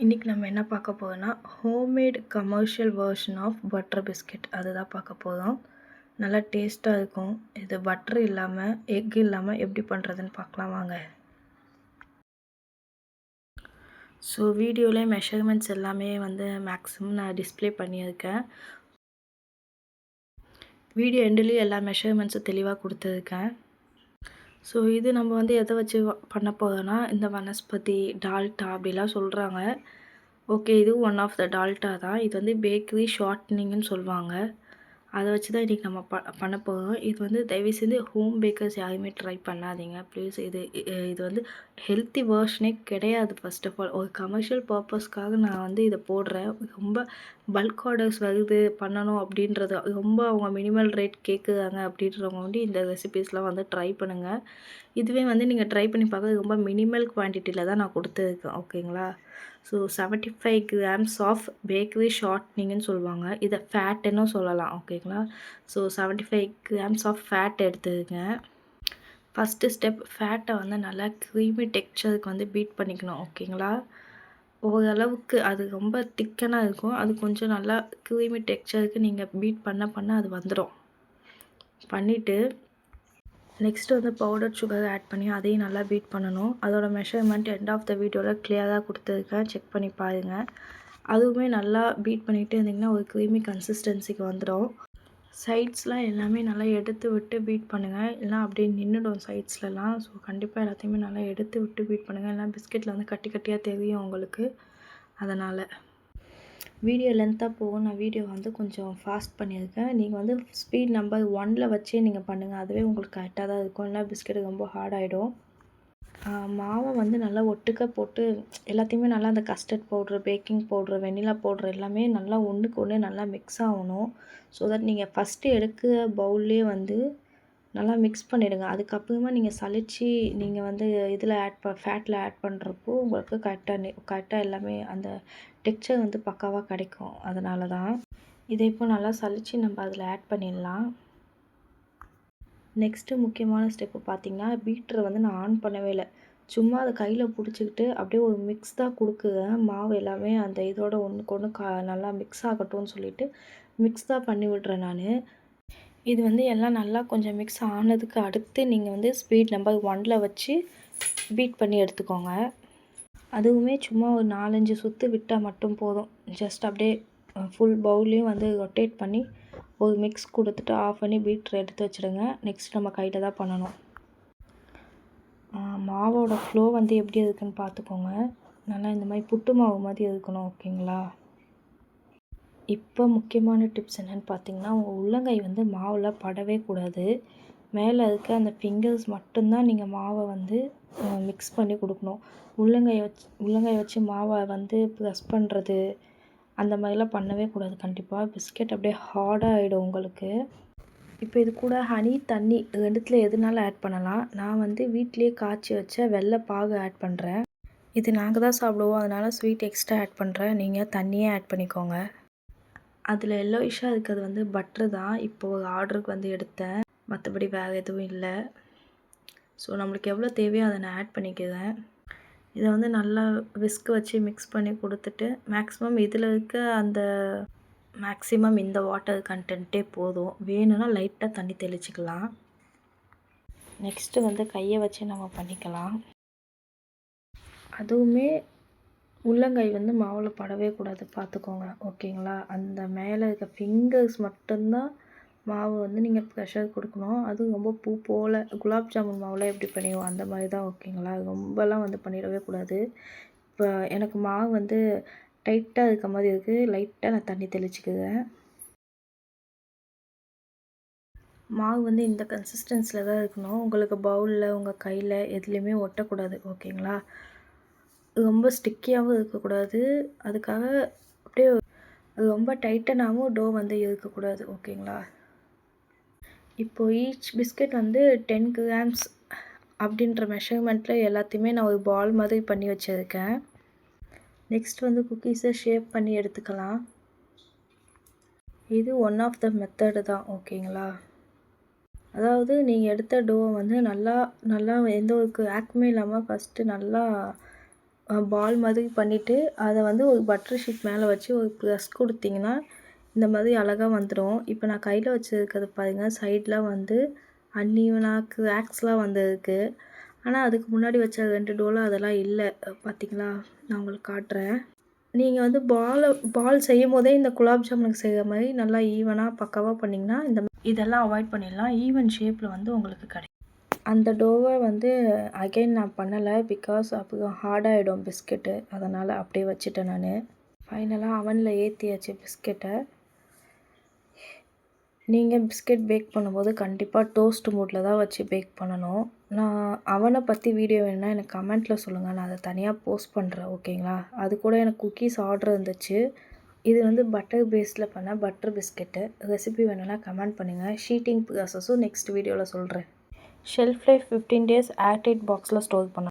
இன்றைக்கி நம்ம என்ன பார்க்க போகிறோன்னா homemade commercial version of butter biscuit அதுதான் பார்க்க போகிறோம். நல்லா டேஸ்ட்டாக இருக்கும். இது பட்டர் இல்லாமல் எக் இல்லாமல் எப்படி பண்ணுறதுன்னு பார்க்கலாம் வாங்க. ஸோ வீடியோவில் மெஷர்மெண்ட்ஸ் எல்லாமே மேக்ஸிமம் நான் டிஸ்பிளே பண்ணியிருக்கேன். வீடியோ எண்டுலேயும் எல்லா மெஷர்மெண்ட்ஸும் தெளிவாக கொடுத்துருக்கேன். ஸோ இது நம்ம எதை வச்சு பண்ண போகிறோன்னா இந்த வனஸ்பதி டால்டா அப்படிலாம் சொல்கிறாங்க. ஓகே, இது ஒன் ஆஃப் த டால்டா தான். இது பேக்கரி ஷார்ட்னிங்னு சொல்லுவாங்க. அதை வச்சு தான் இன்றைக்கி நம்ம பண்ண போகிறோம். இது தயவு செஞ்சு ஹோம் பேக்கர்ஸ் யாருமே ட்ரை பண்ணாதீங்க ப்ளீஸ். இது ஹெல்த்தி வேர்ஷனே கிடையாது. ஃபர்ஸ்ட் ஆஃப் ஆல் ஒரு கமர்ஷியல் பர்பஸ்க்காக நான் இதை போடுறேன். ரொம்ப பல்க் ஆர்டர்ஸ் வருது பண்ணணும் அப்படின்றது, ரொம்ப அவங்க மினிமல் ரேட் கேட்குறாங்க அப்படின்றவங்க இந்த ரெசிபீஸ்லாம் ட்ரை பண்ணுங்கள். இதுவே நீங்கள் ட்ரை பண்ணி பார்க்க ரொம்ப மினிமல் குவான்டிட்டியில் தான் நான் கொடுத்துருக்கேன். ஓகேங்களா? ஸோ 75 கிராம்ஸ் ஆஃப் பேக்கரி ஷார்ட்னிங்னு சொல்லுவாங்க. இதை ஃபேட்டுன்னு சொல்லலாம். ஓகேங்களா? ஸோ 75 கிராம்ஸ் ஆஃப் ஃபேட் எடுத்துக்கங்க. ஃபஸ்ட்டு ஸ்டெப் ஃபேட்டை நல்லா க்ரீமி டெக்ஸ்சருக்கு பீட் பண்ணிக்கணும். ஓகேங்களா? ஓரளவுக்கு அது ரொம்ப திக்கனாக இருக்கும். அது கொஞ்சம் நல்லா க்ரீமி டெக்ஸ்சருக்கு நீங்கள் பீட் பண்ண அது வந்துடும். பண்ணிவிட்டு நெக்ஸ்ட்டு பவுடர் சுகர் ஆட் பண்ணி அதையும் நல்லா பீட் பண்ணணும். அதோட மெஷர்மெண்ட் எண்ட் ஆஃப் த வீடியோவில் கிளியராக கொடுத்துருக்கேன், செக் பண்ணி பாருங்கள். அதுவுமே நல்லா பீட் பண்ணிகிட்டே இருந்திங்கன்னா ஒரு க்ரீமி கன்சிஸ்டன்சிக்கு வந்துடும். சைட்ஸ்லாம் எல்லாமே நல்லா எடுத்து விட்டு பீட் பண்ணுங்கள், இல்லைனா அப்படியே நின்றுடும் சைட்ஸ்லலாம். ஸோ கண்டிப்பாக எல்லாத்தையுமே நல்லா எடுத்து விட்டு பீட் பண்ணுங்கள், இல்லைனா பிஸ்கெட்டில் கட்டி கட்டியாக தெரியும் உங்களுக்கு. அதனால் வீடியோ லென்த்தாக போகும். நான் வீடியோ கொஞ்சம் ஃபாஸ்ட் பண்ணியிருக்கேன். நீங்கள் ஸ்பீட் நம்பர் 1ல் வச்சே நீங்கள் பண்ணுங்கள். அதுவே உங்களுக்கு கரெக்டாக தான் இருக்கும். இல்லைனா பிஸ்கெட் ரொம்ப ஹார்ட் ஆகிடும். மாவை நல்லா ஒட்டுக்க போட்டு எல்லாத்தையுமே நல்லா அந்த கஸ்டர்ட் பவுட்ரு, பேக்கிங் பவுட்ரு, வெண்ணிலா பவுட்ரு எல்லாமே நல்லா ஒன்றுக்கு ஒன்று நல்லா மிக்ஸ் ஆகணும். ஸோ தட் நீங்கள் ஃபஸ்ட்டு எடுக்கிற பவுல்லே நல்லா மிக்ஸ் பண்ணிவிடுங்க. அதுக்கப்புறமா நீங்கள் சலிச்சு நீங்கள் இதில் ஃபேட்டில் ஆட் பண்ணுறப்போ உங்களுக்கு கரெக்டாக எல்லாமே அந்த டெக்ஸ்சர் பக்காவாக கிடைக்கும். அதனால தான் இதை இப்போ நல்லா சலிச்சு நம்ம அதில் ஆட் பண்ணிடலாம். நெக்ஸ்ட்டு முக்கியமான ஸ்டெப்பு பார்த்திங்கன்னா, பீட்டரை நான் ஆன் பண்ணவே இல்லை. சும்மா அதை கையில் பிடிச்சிக்கிட்டு அப்படியே ஒரு மிக்ஸ் தான் கொடுக்குறேன். மாவு எல்லாமே அந்த இதோட ஒன்றுக்கு ஒன்று நல்லா மிக்ஸ் ஆகட்டும்னு சொல்லிவிட்டு மிக்ஸ் தான் பண்ணி விட்றேன் நான். இது எல்லாம் நல்லா கொஞ்சம் மிக்ஸ் ஆனதுக்கு அடுத்து நீங்கள் ஸ்பீட் நம்பர் 1ல் வச்சு பீட் பண்ணி எடுத்துக்கோங்க. அதுவுமே சும்மா ஒரு 4-5 சுற்று விட்டால் மட்டும் போதும். ஜஸ்ட் அப்படியே ஃபுல் பவுல்லையும் ரொட்டேட் பண்ணி ஒரு மிக்ஸ் கொடுத்துட்டு ஆஃப் பண்ணி பீட்ரு எடுத்து வச்சுடுங்க. நெக்ஸ்ட் நம்ம கையில் தான் பண்ணணும். மாவோட ஃப்ளோ எப்படி இருக்குதுன்னு பார்த்துக்கோங்க. நல்லா இந்த மாதிரி புட்டு மாவு மாதிரி இருக்கணும். ஓகேங்களா? இப்போ முக்கியமான டிப்ஸ் என்னென்னு பார்த்தீங்கன்னா, உங்கள் உள்ளங்கை மாவில் படவே கூடாது. மேலே இருக்க அந்த ஃபிங்கர்ஸ் மட்டும்தான் நீங்கள் மாவை மிக்ஸ் பண்ணி கொடுக்கணும். உள்ளங்கை வச்சு மாவை ப்ரெஸ் பண்ணுறது அந்த மாதிரிலாம் பண்ணவே கூடாது. கண்டிப்பாக பிஸ்கெட் அப்படியே ஹார்டாக ஆகிடும் உங்களுக்கு. இப்போ இது கூட ஹனி, தண்ணி ரெண்டுத்தில் எதுனாலும் ஆட் பண்ணலாம். நான் வீட்டிலேயே காய்ச்சி வச்ச வெள்ளை பாகு ஆட் பண்ணுறேன். இது நாங்கள் தான் சாப்பிடுவோம், அதனால் ஸ்வீட் எக்ஸ்ட்ரா ஆட் பண்ணுறேன். நீங்கள் தண்ணியே ஆட் பண்ணிக்கோங்க. அதில் எல்லோயிஷாக இருக்கிறது பட்ரு தான். இப்போது ஒரு ஆர்டருக்கு எடுத்தேன், மற்றபடி வேறு எதுவும் இல்லை. ஸோ நம்மளுக்கு எவ்வளோ தேவையோ அதை நான் ஆட் பண்ணிக்கிறேன். இதை நல்லா விஸ்க் வச்சு மிக்ஸ் பண்ணி கொடுத்துட்டு மேக்ஸிமம் இதில் இருக்க அந்த மேக்ஸிமம் இந்த வாட்டர் கண்டென்ட்டே போதும். வேணும்னா லைட்டாக தண்ணி தெளிச்சிக்கலாம். நெக்ஸ்ட்டு கையை வச்சு நம்ம பண்ணிக்கலாம். அதுவுமே உள்ளங்கை மாவில் படவே கூடாது, பார்த்துக்கோங்க. ஓகேங்களா? அந்த மேலே இருக்க ஃபிங்கர்ஸ் மட்டும்தான் மாவு நீங்கள் ப்ரெஷர் கொடுக்கணும். அதுவும் ரொம்ப பூ போல் குலாப் ஜாமுன் மாவுலாம் எப்படி பண்ணிடுவோம் அந்த மாதிரி தான். ஓகேங்களா? ரொம்பலாம் பண்ணிடவே கூடாது. இப்போ எனக்கு மாவு டைட்டாக இருக்க மாதிரி இருக்குது. லைட்டாக நான் தண்ணி தெளிச்சிக்குவேன். மாவு இந்த கன்சிஸ்டன்சியில் தான் இருக்கணும். உங்களுக்கு பவுலில் உங்கள் கையில் எதுலேயுமே ஒட்டக்கூடாது. ஓகேங்களா? ரொம்ப ஸ்டிக்கியாகவும் இருக்கக்கூடாது. அதுக்காக அப்படியே ரொம்ப டைட்டனாகவும் டோ இருக்கக்கூடாது. ஓகேங்களா? இப்போது ஈச் பிஸ்கெட் 10 கிராம்ஸ் அப்படின்ற மெஷர்மெண்ட்டில் எல்லாத்தையுமே நான் ஒரு பால் மாதிரி பண்ணி வச்சுருக்கேன். நெக்ஸ்ட் குக்கீஸை ஷேப் பண்ணி எடுத்துக்கலாம். இது ஒன் ஆஃப் த மெத்தடு தான். ஓகேங்களா? அதாவது நீங்கள் எடுத்த டோவை நல்லா நல்லா எந்த ஒரு ஆக்மே இல்லாமல் ஃபஸ்ட்டு நல்லா பால் மாதிரி பண்ணிவிட்டு அதை வந்து ஒரு பட்டர் ஷீட் மேலே வச்சு ஒரு ப்ரெஸ் கொடுத்தீங்கன்னா இந்த மாதிரி அழகாக வந்துடும். இப்போ நான் கையில் வச்சுருக்கிறது பாருங்கள், சைடில் வந்து அன்ஈவனாக கிராக்ஸ்லாம் வந்திருக்கு. ஆனால் அதுக்கு முன்னாடி வச்ச 2 டோவில் அதெல்லாம் இல்லை. பார்த்தீங்களா? நான் உங்களுக்கு காட்டுறேன். நீங்கள் வந்து பால் செய்யும் போதே இந்த குலாப் ஜாமுனுக்கு செய்கிற மாதிரி நல்லா ஈவனாக பக்காவாக பண்ணிங்கன்னா இதெல்லாம் அவாய்ட் பண்ணிடலாம். ஈவன் ஷேப்பில் வந்து உங்களுக்கு கிடைக்கும். அந்த டோவை வந்து அகைன் நான் பண்ணலை, பிகாஸ் அப்போ ஹார்டாகிடும் பிஸ்கெட்டு. அதனால் அப்படியே வச்சுட்டேன் நான். ஃபைனலாக அவனில் ஏற்றியாச்சு பிஸ்கெட்டை. நீங்கள் பிஸ்கெட் பேக் பண்ணும்போது கண்டிப்பாக டோஸ்ட் மோடில் தான் வச்சு பேக் பண்ணணும். நான் அவனை பற்றி வீடியோ வேணுன்னா எனக்கு கமெண்ட்டில் சொல்லுங்கள், நான் அதை தனியாக போஸ்ட் பண்ணுறேன். ஓகேங்களா? அது கூட எனக்கு குக்கீஸ் ஆர்டர் இருந்துச்சு. இது வந்து பட்டர் பேஸில் பண்ண பட்டர் பிஸ்கெட்டு. ரெசிபி வேணும்னா கமெண்ட் பண்ணுங்கள். ஷீட்டிங் ப்ராசஸும் நெக்ஸ்ட் வீடியோவில் சொல்கிறேன். ஷெல்ஃப் லைஃப் 15 days ஏர்டைட் பாக்ஸில் ஸ்டோர் பண்ண